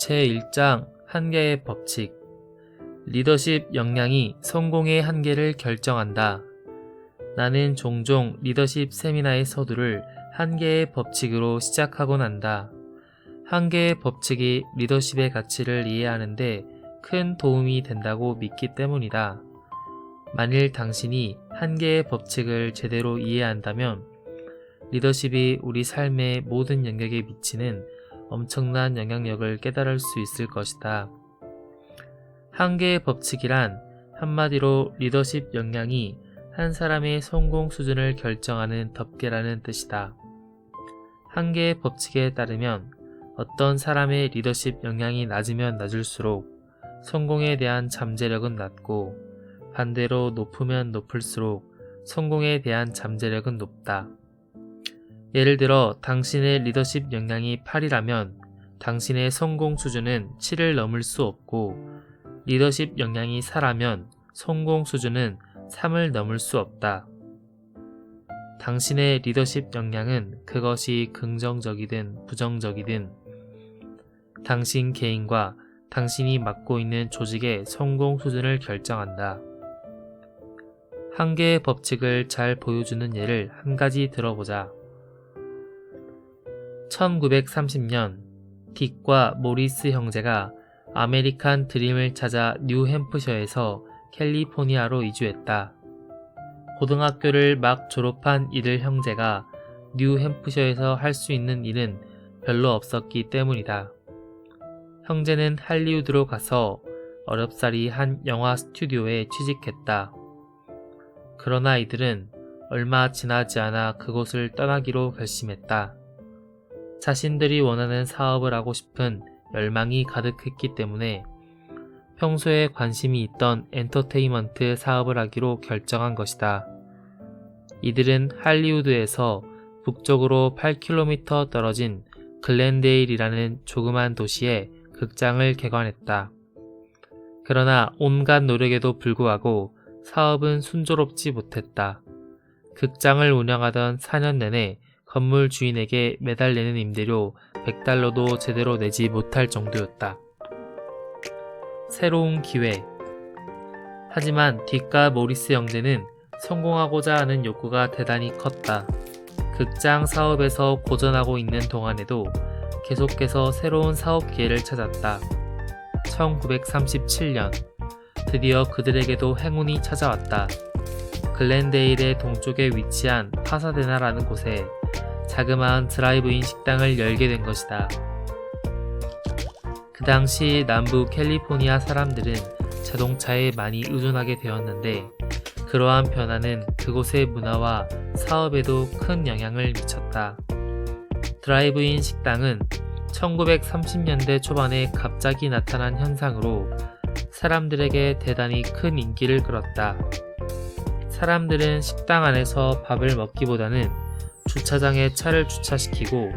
제1장 한계의 법칙. 리더십 역량이 성공의 한계를 결정한다. 나는 종종 리더십 세미나의 서두를 한계의 법칙으로 시작하곤 한다. 한계의 법칙이 리더십의 가치를 이해하는데 큰 도움이 된다고 믿기 때문이다. 만일 당신이 한계의 법칙을 제대로 이해한다면 리더십이 우리 삶의 모든 영역에 미치는 엄청난 영향력을 깨달을 수 있을 것이다. 한계의 법칙이란 한마디로 리더십 역량이 한 사람의 성공 수준을 결정하는 덮개라는 뜻이다. 한계의 법칙에 따르면 어떤 사람의 리더십 역량이 낮으면 낮을수록 성공에 대한 잠재력은 낮고 반대로 높으면 높을수록 성공에 대한 잠재력은 높다. 예를 들어 당신의 리더십 역량이 8이라면 당신의 성공 수준은 7을 넘을 수 없고 리더십 역량이 4라면 성공 수준은 3을 넘을 수 없다. 당신의 리더십 역량은 그것이 긍정적이든 부정적이든 당신 개인과 당신이 맡고 있는 조직의 성공 수준을 결정한다. 한계의 법칙을 잘 보여주는 예를 한 가지 들어보자. 1930년 딕과 모리스 형제가 아메리칸 드림을 찾아 뉴햄프셔에서 캘리포니아로 이주했다. 고등학교를 막 졸업한 이들 형제가 뉴햄프셔에서 할 수 있는 일은 별로 없었기 때문이다. 형제는 할리우드로 가서 어렵사리 한 영화 스튜디오에 취직했다. 그러나 이들은 얼마 지나지 않아 그곳을 떠나기로 결심했다. 자신들이 원하는 사업을 하고 싶은 열망이 가득했기 때문에 평소에 관심이 있던 엔터테인먼트 사업을 하기로 결정한 것이다. 이들은 할리우드에서 북쪽으로 8km 떨어진 글렌데일이라는 조그만 도시에 극장을 개관했다. 그러나 온갖 노력에도 불구하고 사업은 순조롭지 못했다. 극장을 운영하던 4년 내내 건물 주인에게 매달 내는 임대료 $100도 제대로 내지 못할 정도였다. 새로운 기회. 하지만 딕과 모리스 형제는 성공하고자 하는 욕구가 대단히 컸다. 극장 사업에서 고전하고 있는 동안에도 계속해서 새로운 사업 기회를 찾았다. 1937년 드디어 그들에게도 행운이 찾아왔다. 글렌데일의 동쪽에 위치한 파사데나라는 곳에 자그마한 드라이브인 식당을 열게 된 것이다. 그 당시 남부 캘리포니아 사람들은 자동차에 많이 의존하게 되었는데 그러한 변화는 그곳의 문화와 사업에도 큰 영향을 미쳤다. 드라이브인 식당은 1930년대 초반에 갑자기 나타난 현상으로 사람들에게 대단히 큰 인기를 끌었다. 사람들은 식당 안에서 밥을 먹기보다는 주차장에 차를 주차시키고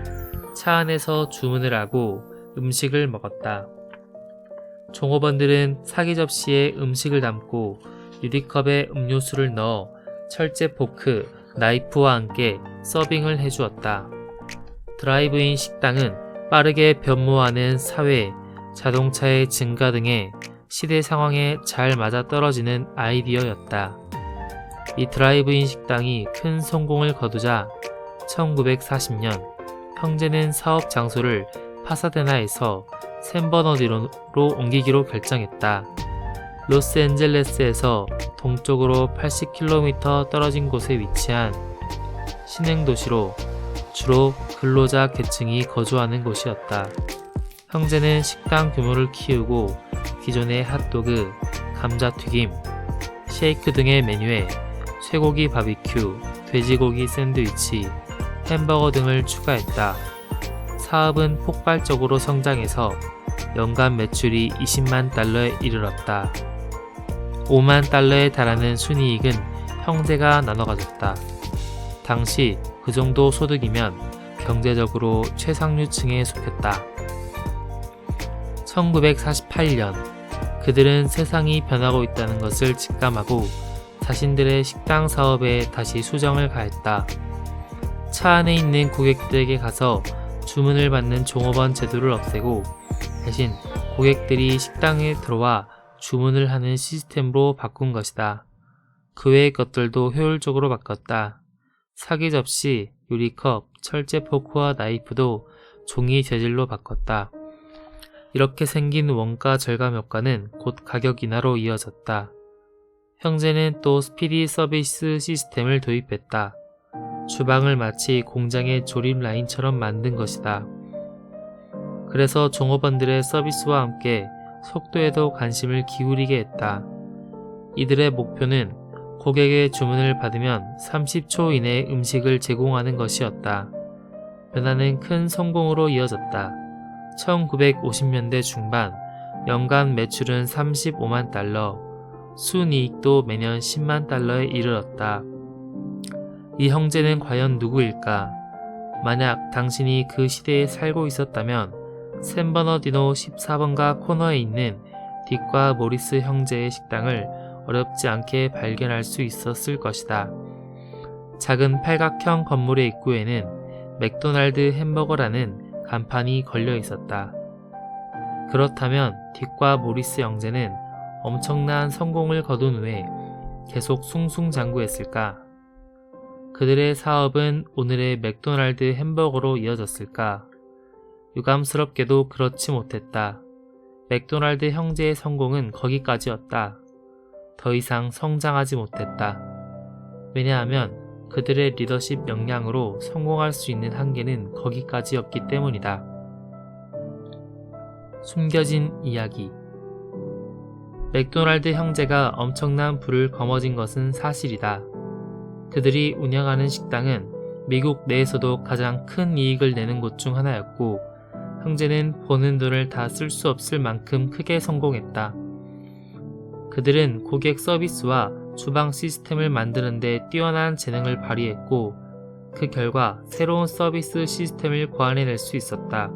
차 안에서 주문을 하고 음식을 먹었다. 종업원들은 사기 접시에 음식을 담고 유리컵에 음료수를 넣어 철제 포크, 나이프와 함께 서빙을 해주었다. 드라이브인 식당은 빠르게 변모하는 사회, 자동차의 증가 등의 시대 상황에 잘 맞아떨어지는 아이디어였다. 이 드라이브인 식당이 큰 성공을 거두자 1940년 형제는 사업 장소를 파사데나에서 샌버너디로 옮기기로 결정했다. 로스앤젤레스에서 동쪽으로 80km 떨어진 곳에 위치한 신흥도시로 주로 근로자 계층이 거주하는 곳이었다. 형제는 식당 규모를 키우고 기존의 핫도그, 감자튀김, 쉐이크 등의 메뉴에 쇠고기 바비큐, 돼지고기 샌드위치, 햄버거 등을 추가했다. 사업은 폭발적으로 성장해서 연간 매출이 $20만 달러에 이르렀다. $5만 달러에 달하는 순이익은 형제가 나눠 가졌다. 당시 그 정도 소득이면 경제적으로 최상류층에 속했다. 1948년 그들은 세상이 변하고 있다는 것을 직감하고 자신들의 식당 사업에 다시 수정을 가했다. 차 안에 있는 고객들에게 가서 주문을 받는 종업원 제도를 없애고 대신 고객들이 식당에 들어와 주문을 하는 시스템으로 바꾼 것이다. 그 외의 것들도 효율적으로 바꿨다. 사기 접시, 유리컵, 철제 포크와 나이프도 종이 재질로 바꿨다. 이렇게 생긴 원가 절감 효과는 곧 가격 인하로 이어졌다. 형제는 또 스피디 서비스 시스템을 도입했다. 주방을 마치 공장의 조립 라인처럼 만든 것이다. 그래서 종업원들의 서비스와 함께 속도에도 관심을 기울이게 했다. 이들의 목표는 고객의 주문을 받으면 30초 이내에 음식을 제공하는 것이었다. 변화는 큰 성공으로 이어졌다. 1950년대 중반 연간 매출은 35만 달러, 순이익도 매년 10만 달러에 이르렀다. 이 형제는 과연 누구일까? 만약 당신이 그 시대에 살고 있었다면 샌버너디노 14번가 코너에 있는 딕과 모리스 형제의 식당을 어렵지 않게 발견할 수 있었을 것이다. 작은 팔각형 건물의 입구에는 맥도날드 햄버거라는 간판이 걸려 있었다. 그렇다면 딕과 모리스 형제는 엄청난 성공을 거둔 후에 계속 숭숭장구했을까? 그들의 사업은 오늘의 맥도날드 햄버거로 이어졌을까? 유감스럽게도 그렇지 못했다. 맥도날드 형제의 성공은 거기까지였다. 더 이상 성장하지 못했다. 왜냐하면 그들의 리더십 역량으로 성공할 수 있는 한계는 거기까지였기 때문이다. 숨겨진 이야기. 맥도날드 형제가 엄청난 부를 거머쥔 것은 사실이다. 그들이 운영하는 식당은 미국 내에서도 가장 큰 이익을 내는 곳 중 하나였고, 형제는 버는 돈을 다 쓸 수 없을 만큼 크게 성공했다. 그들은 고객 서비스와 주방 시스템을 만드는 데 뛰어난 재능을 발휘했고, 그 결과 새로운 서비스 시스템을 고안해낼 수 있었다.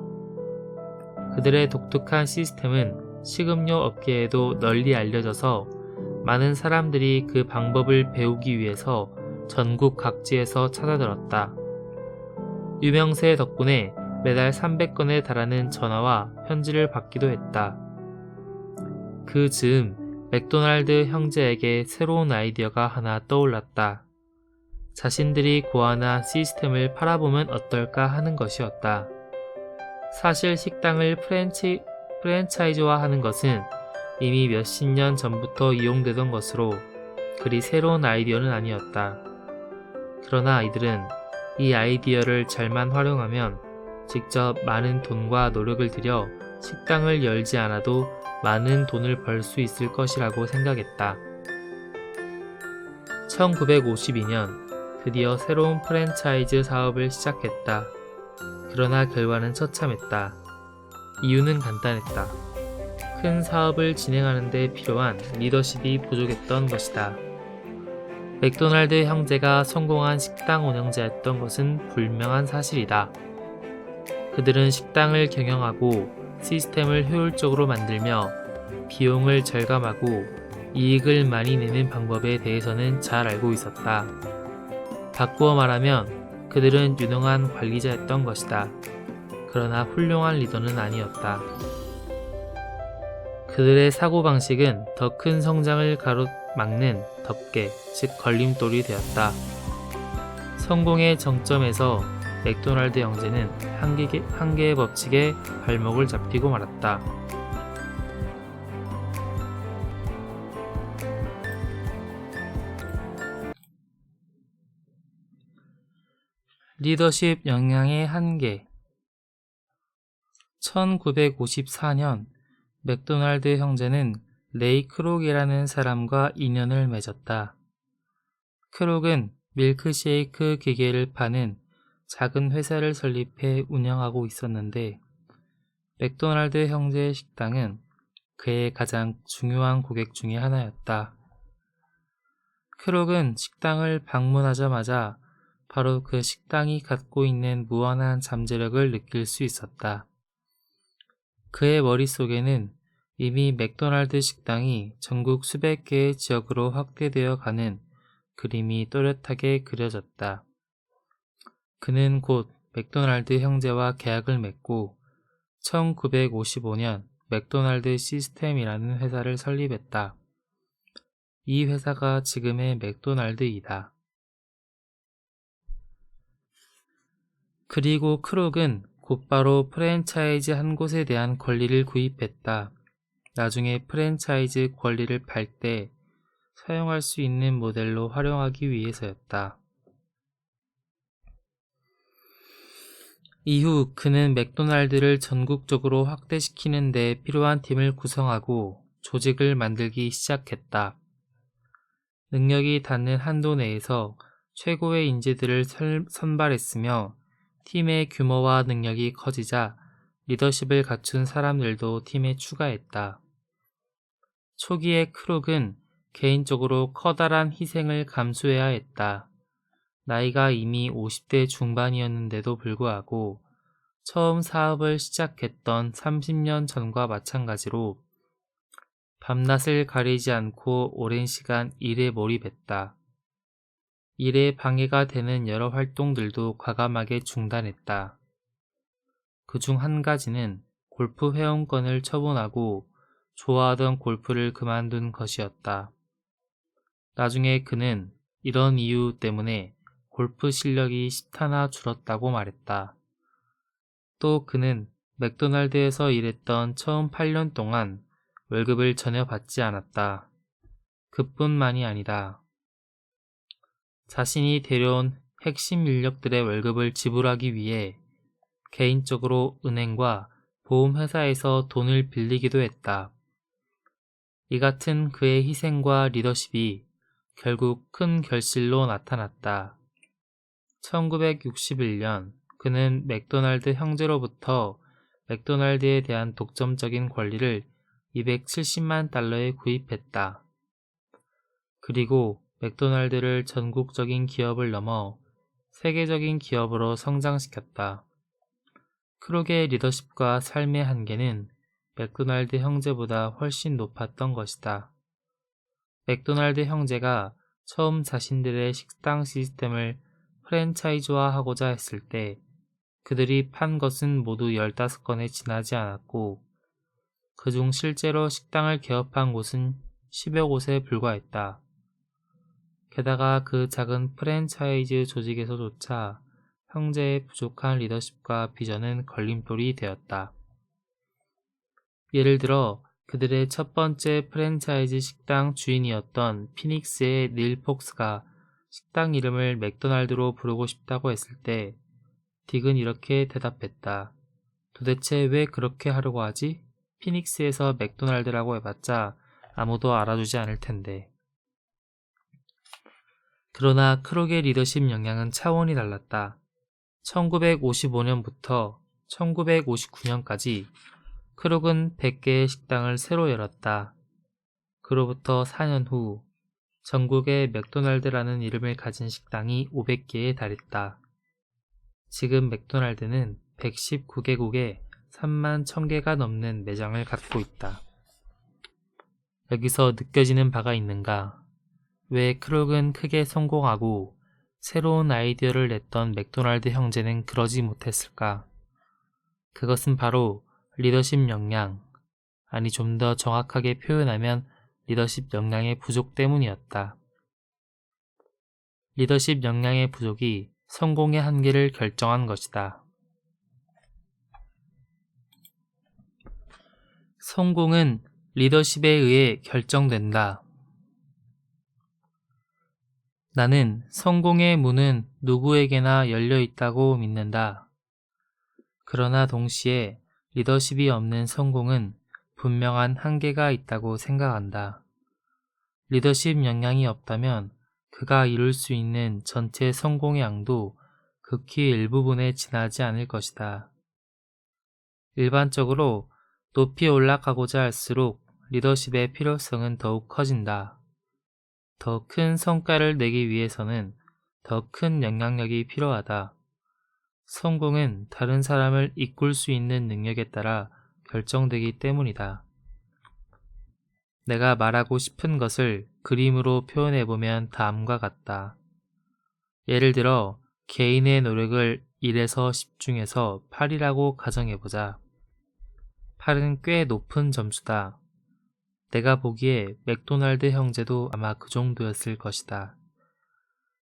그들의 독특한 시스템은 식음료 업계에도 널리 알려져서 많은 사람들이 그 방법을 배우기 위해서 전국 각지에서 찾아들었다. 유명세 덕분에 매달 300건에 달하는 전화와 편지를 받기도 했다. 그 즈음 맥도날드 형제에게 새로운 아이디어가 하나 떠올랐다. 자신들이 고안한 시스템을 팔아보면 어떨까 하는 것이었다. 사실 식당을 프랜차이즈화하는 것은 이미 몇십 년 전부터 이용되던 것으로 그리 새로운 아이디어는 아니었다. 그러나 이들은 이 아이디어를 잘만 활용하면 직접 많은 돈과 노력을 들여 식당을 열지 않아도 많은 돈을 벌 수 있을 것이라고 생각했다. 1952년 드디어 새로운 프랜차이즈 사업을 시작했다. 그러나 결과는 처참했다. 이유는 간단했다. 큰 사업을 진행하는 데 필요한 리더십이 부족했던 것이다. 맥도날드 형제가 성공한 식당 운영자였던 것은 분명한 사실이다. 그들은 식당을 경영하고 시스템을 효율적으로 만들며 비용을 절감하고 이익을 많이 내는 방법에 대해서는 잘 알고 있었다. 바꾸어 말하면 그들은 유능한 관리자였던 것이다. 그러나 훌륭한 리더는 아니었다. 그들의 사고방식은 더 큰 성장을 가로막는 덮개, 즉 걸림돌이 되었다. 성공의 정점에서 맥도날드 형제는 한계의 법칙에 발목을 잡히고 말았다. 리더십 역량의 한계. 1954년 맥도날드 형제는 레이 크록이라는 사람과 인연을 맺었다. 크록은 밀크쉐이크 기계를 파는 작은 회사를 설립해 운영하고 있었는데, 맥도날드 형제의 식당은 그의 가장 중요한 고객 중의 하나였다. 크록은 식당을 방문하자마자 바로 그 식당이 갖고 있는 무한한 잠재력을 느낄 수 있었다. 그의 머릿속에는 이미 맥도날드 식당이 전국 수백 개의 지역으로 확대되어 가는 그림이 또렷하게 그려졌다. 그는 곧 맥도날드 형제와 계약을 맺고 1955년 맥도날드 시스템이라는 회사를 설립했다. 이 회사가 지금의 맥도날드이다. 그리고 크룩은 곧바로 프랜차이즈 한 곳에 대한 권리를 구입했다. 나중에 프랜차이즈 권리를 팔 때 사용할 수 있는 모델로 활용하기 위해서였다. 이후 그는 맥도날드를 전국적으로 확대시키는 데 필요한 팀을 구성하고 조직을 만들기 시작했다. 능력이 닿는 한도 내에서 최고의 인재들을 선발했으며 팀의 규모와 능력이 커지자 리더십을 갖춘 사람들도 팀에 추가했다. 초기에 크룩은 개인적으로 커다란 희생을 감수해야 했다. 나이가 이미 50대 중반이었는데도 불구하고 처음 사업을 시작했던 30년 전과 마찬가지로 밤낮을 가리지 않고 오랜 시간 일에 몰입했다. 일에 방해가 되는 여러 활동들도 과감하게 중단했다. 그중 한 가지는 골프 회원권을 처분하고 좋아하던 골프를 그만둔 것이었다. 나중에 그는 이런 이유 때문에 골프 실력이 10타나 줄었다고 말했다. 또 그는 맥도날드에서 일했던 처음 8년 동안 월급을 전혀 받지 않았다. 그뿐만이 아니다. 자신이 데려온 핵심 인력들의 월급을 지불하기 위해 개인적으로 은행과 보험회사에서 돈을 빌리기도 했다. 이 같은 그의 희생과 리더십이 결국 큰 결실로 나타났다. 1961년 그는 맥도날드 형제로부터 맥도날드에 대한 독점적인 권리를 270만 달러에 구입했다. 그리고 맥도날드를 전국적인 기업을 넘어 세계적인 기업으로 성장시켰다. 크룩의 리더십과 삶의 한계는 맥도날드 형제보다 훨씬 높았던 것이다. 맥도날드 형제가 처음 자신들의 식당 시스템을 프랜차이즈화하고자 했을 때 그들이 판 것은 모두 15건에 지나지 않았고 그중 실제로 식당을 개업한 곳은 10여 곳에 불과했다. 게다가 그 작은 프랜차이즈 조직에서조차 형제의 부족한 리더십과 비전은 걸림돌이 되었다. 예를 들어 그들의 첫 번째 프랜차이즈 식당 주인이었던 피닉스의 닐 폭스가 식당 이름을 맥도날드로 부르고 싶다고 했을 때 딕은 이렇게 대답했다. 도대체 왜 그렇게 하려고 하지? 피닉스에서 맥도날드라고 해봤자 아무도 알아주지 않을 텐데. 그러나 크룩의 리더십 역량은 차원이 달랐다. 1955년부터 1959년까지 크룩은 100개의 식당을 새로 열었다. 그로부터 4년 후 전국에 맥도날드라는 이름을 가진 식당이 500개에 달했다. 지금 맥도날드는 119개국에 3만 1000개가 넘는 매장을 갖고 있다. 여기서 느껴지는 바가 있는가? 왜 크룩은 크게 성공하고 새로운 아이디어를 냈던 맥도날드 형제는 그러지 못했을까? 그것은 바로 리더십 역량, 아니 좀 더 정확하게 표현하면 리더십 역량의 부족 때문이었다. 리더십 역량의 부족이 성공의 한계를 결정한 것이다. 성공은 리더십에 의해 결정된다. 나는 성공의 문은 누구에게나 열려 있다고 믿는다. 그러나 동시에 리더십이 없는 성공은 분명한 한계가 있다고 생각한다. 리더십 역량이 없다면 그가 이룰 수 있는 전체 성공의 양도 극히 일부분에 지나지 않을 것이다. 일반적으로 높이 올라가고자 할수록 리더십의 필요성은 더욱 커진다. 더 큰 성과를 내기 위해서는 더 큰 영향력이 필요하다. 성공은 다른 사람을 이끌 수 있는 능력에 따라 결정되기 때문이다. 내가 말하고 싶은 것을 그림으로 표현해보면 다음과 같다. 예를 들어 개인의 노력을 1에서 10 중에서 8이라고 가정해보자. 8은 꽤 높은 점수다. 내가 보기에 맥도날드 형제도 아마 그 정도였을 것이다.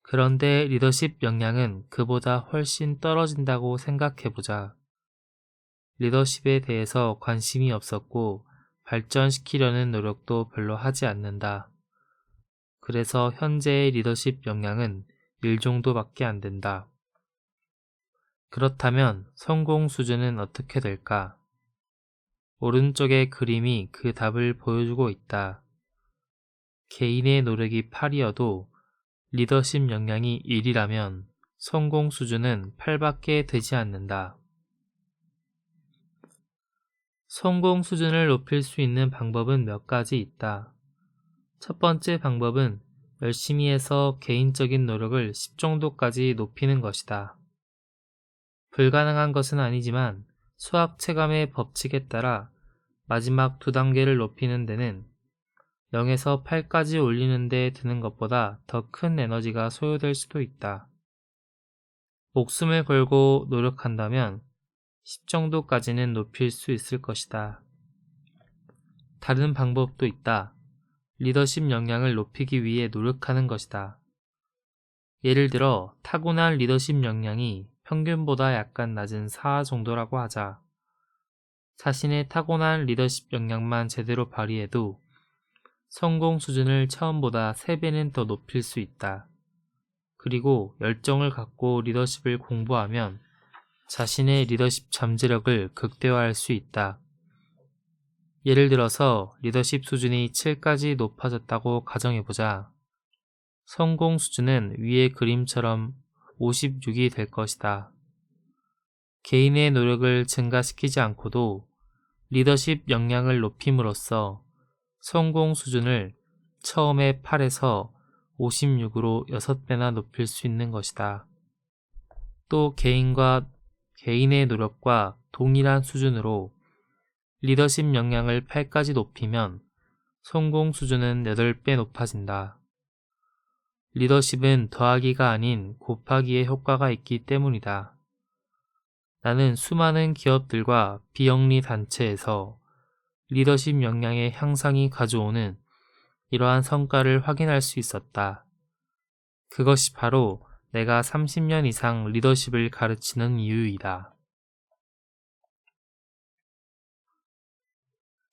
그런데 리더십 역량은 그보다 훨씬 떨어진다고 생각해보자. 리더십에 대해서 관심이 없었고 발전시키려는 노력도 별로 하지 않는다. 그래서 현재의 리더십 역량은 1 정도밖에 안 된다. 그렇다면 성공 수준은 어떻게 될까? 오른쪽의 그림이 그 답을 보여주고 있다. 개인의 노력이 8이어도 리더십 역량이 1이라면 성공 수준은 8밖에 되지 않는다. 성공 수준을 높일 수 있는 방법은 몇 가지 있다. 첫 번째 방법은 열심히 해서 개인적인 노력을 10 정도까지 높이는 것이다. 불가능한 것은 아니지만 수학 체감의 법칙에 따라 마지막 2단계를 높이는 데는 0에서 8까지 올리는 데 드는 것보다 더 큰 에너지가 소요될 수도 있다. 목숨을 걸고 노력한다면 10 정도까지는 높일 수 있을 것이다. 다른 방법도 있다. 리더십 역량을 높이기 위해 노력하는 것이다. 예를 들어 타고난 리더십 역량이 평균보다 약간 낮은 4 정도라고 하자. 자신의 타고난 리더십 역량만 제대로 발휘해도 성공 수준을 처음보다 3배는 더 높일 수 있다. 그리고 열정을 갖고 리더십을 공부하면 자신의 리더십 잠재력을 극대화할 수 있다. 예를 들어서 리더십 수준이 7까지 높아졌다고 가정해보자. 성공 수준은 위의 그림처럼 56이 될 것이다. 개인의 노력을 증가시키지 않고도 리더십 역량을 높임으로써 성공 수준을 처음에 8에서 56으로 6배나 높일 수 있는 것이다. 또 개인의 노력과 동일한 수준으로 리더십 역량을 8까지 높이면 성공 수준은 8배 높아진다. 리더십은 더하기가 아닌 곱하기의 효과가 있기 때문이다. 나는 수많은 기업들과 비영리 단체에서 리더십 역량의 향상이 가져오는 이러한 성과를 확인할 수 있었다. 그것이 바로 내가 30년 이상 리더십을 가르치는 이유이다.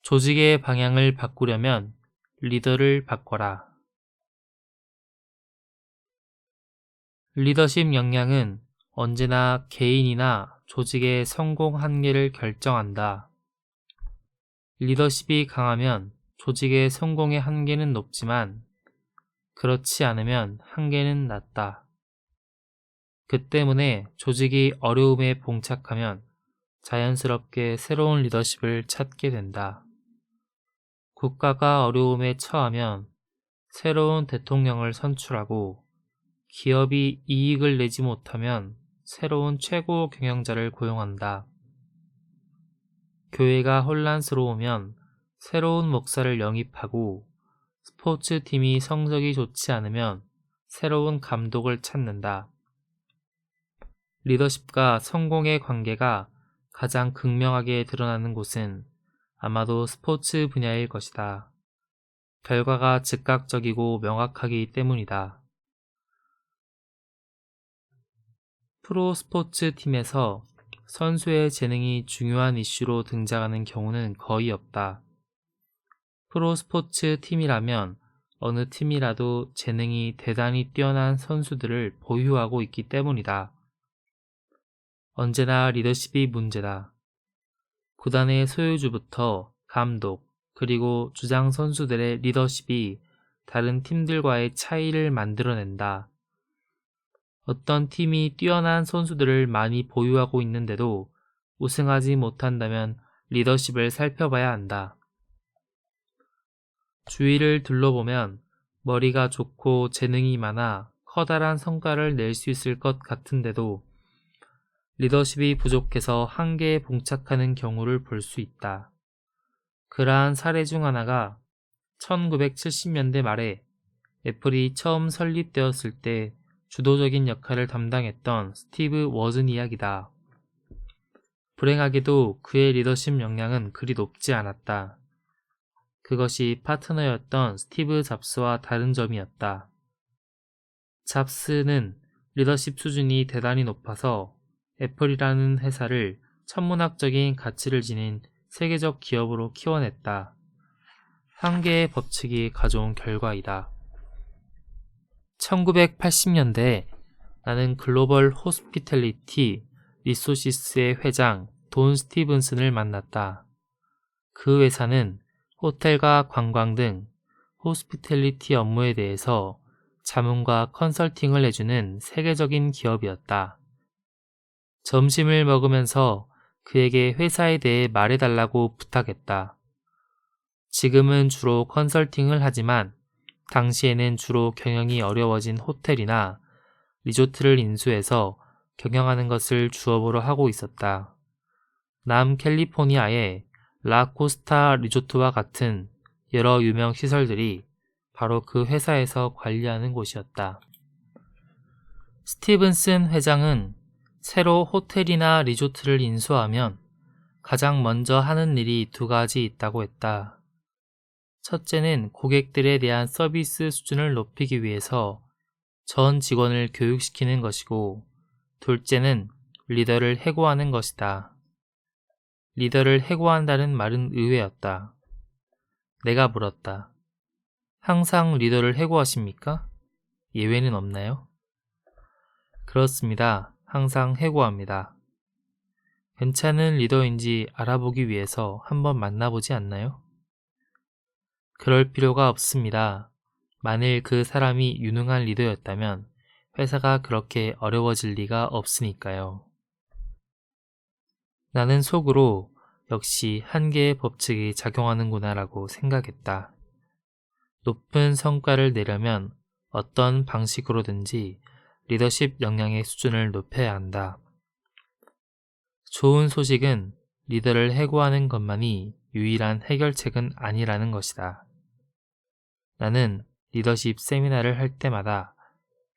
조직의 방향을 바꾸려면 리더를 바꿔라. 리더십 역량은 언제나 개인이나 조직의 성공 한계를 결정한다. 리더십이 강하면 조직의 성공의 한계는 높지만 그렇지 않으면 한계는 낮다. 그 때문에 조직이 어려움에 봉착하면 자연스럽게 새로운 리더십을 찾게 된다. 국가가 어려움에 처하면 새로운 대통령을 선출하고 기업이 이익을 내지 못하면 새로운 최고 경영자를 고용한다. 교회가 혼란스러우면 새로운 목사를 영입하고 스포츠팀이 성적이 좋지 않으면 새로운 감독을 찾는다. 리더십과 성공의 관계가 가장 극명하게 드러나는 곳은 아마도 스포츠 분야일 것이다. 결과가 즉각적이고 명확하기 때문이다. 프로 스포츠 팀에서 선수의 재능이 중요한 이슈로 등장하는 경우는 거의 없다. 프로 스포츠 팀이라면 어느 팀이라도 재능이 대단히 뛰어난 선수들을 보유하고 있기 때문이다. 언제나 리더십이 문제다. 구단의 소유주부터 감독, 그리고 주장 선수들의 리더십이 다른 팀들과의 차이를 만들어낸다. 어떤 팀이 뛰어난 선수들을 많이 보유하고 있는데도 우승하지 못한다면 리더십을 살펴봐야 한다. 주위를 둘러보면 머리가 좋고 재능이 많아 커다란 성과를 낼 수 있을 것 같은데도 리더십이 부족해서 한계에 봉착하는 경우를 볼 수 있다. 그러한 사례 중 하나가 1970년대 말에 애플이 처음 설립되었을 때 주도적인 역할을 담당했던 스티브 워즌 이야기다. 불행하게도 그의 리더십 역량은 그리 높지 않았다. 그것이 파트너였던 스티브 잡스와 다른 점이었다. 잡스는 리더십 수준이 대단히 높아서 애플이라는 회사를 천문학적인 가치를 지닌 세계적 기업으로 키워냈다. 한계의 법칙이 가져온 결과이다. 1980년대에 나는 글로벌 호스피텔리티 리소시스의 회장 돈 스티븐슨을 만났다. 그 회사는 호텔과 관광 등 호스피텔리티 업무에 대해서 자문과 컨설팅을 해주는 세계적인 기업이었다. 점심을 먹으면서 그에게 회사에 대해 말해달라고 부탁했다. 지금은 주로 컨설팅을 하지만 당시에는 주로 경영이 어려워진 호텔이나 리조트를 인수해서 경영하는 것을 주업으로 하고 있었다. 남캘리포니아의 라코스타 리조트와 같은 여러 유명 시설들이 바로 그 회사에서 관리하는 곳이었다. 스티븐슨 회장은 새로 호텔이나 리조트를 인수하면 가장 먼저 하는 일이 두 가지 있다고 했다. 첫째는 고객들에 대한 서비스 수준을 높이기 위해서 전 직원을 교육시키는 것이고, 둘째는 리더를 해고하는 것이다. 리더를 해고한다는 말은 의외였다. 내가 물었다. 항상 리더를 해고하십니까? 예외는 없나요? 그렇습니다. 항상 해고합니다. 괜찮은 리더인지 알아보기 위해서 한번 만나보지 않나요? 그럴 필요가 없습니다. 만일 그 사람이 유능한 리더였다면 회사가 그렇게 어려워질 리가 없으니까요. 나는 속으로 역시 한계의 법칙이 작용하는구나라고 생각했다. 높은 성과를 내려면 어떤 방식으로든지 리더십 역량의 수준을 높여야 한다. 좋은 소식은 리더를 해고하는 것만이 유일한 해결책은 아니라는 것이다. 나는 리더십 세미나를 할 때마다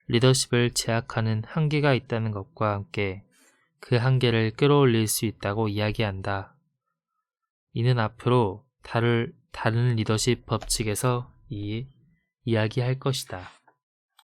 리더십을 제약하는 한계가 있다는 것과 함께 그 한계를 끌어올릴 수 있다고 이야기한다. 이는 앞으로 다른 리더십 법칙에서 이야기할 것이다.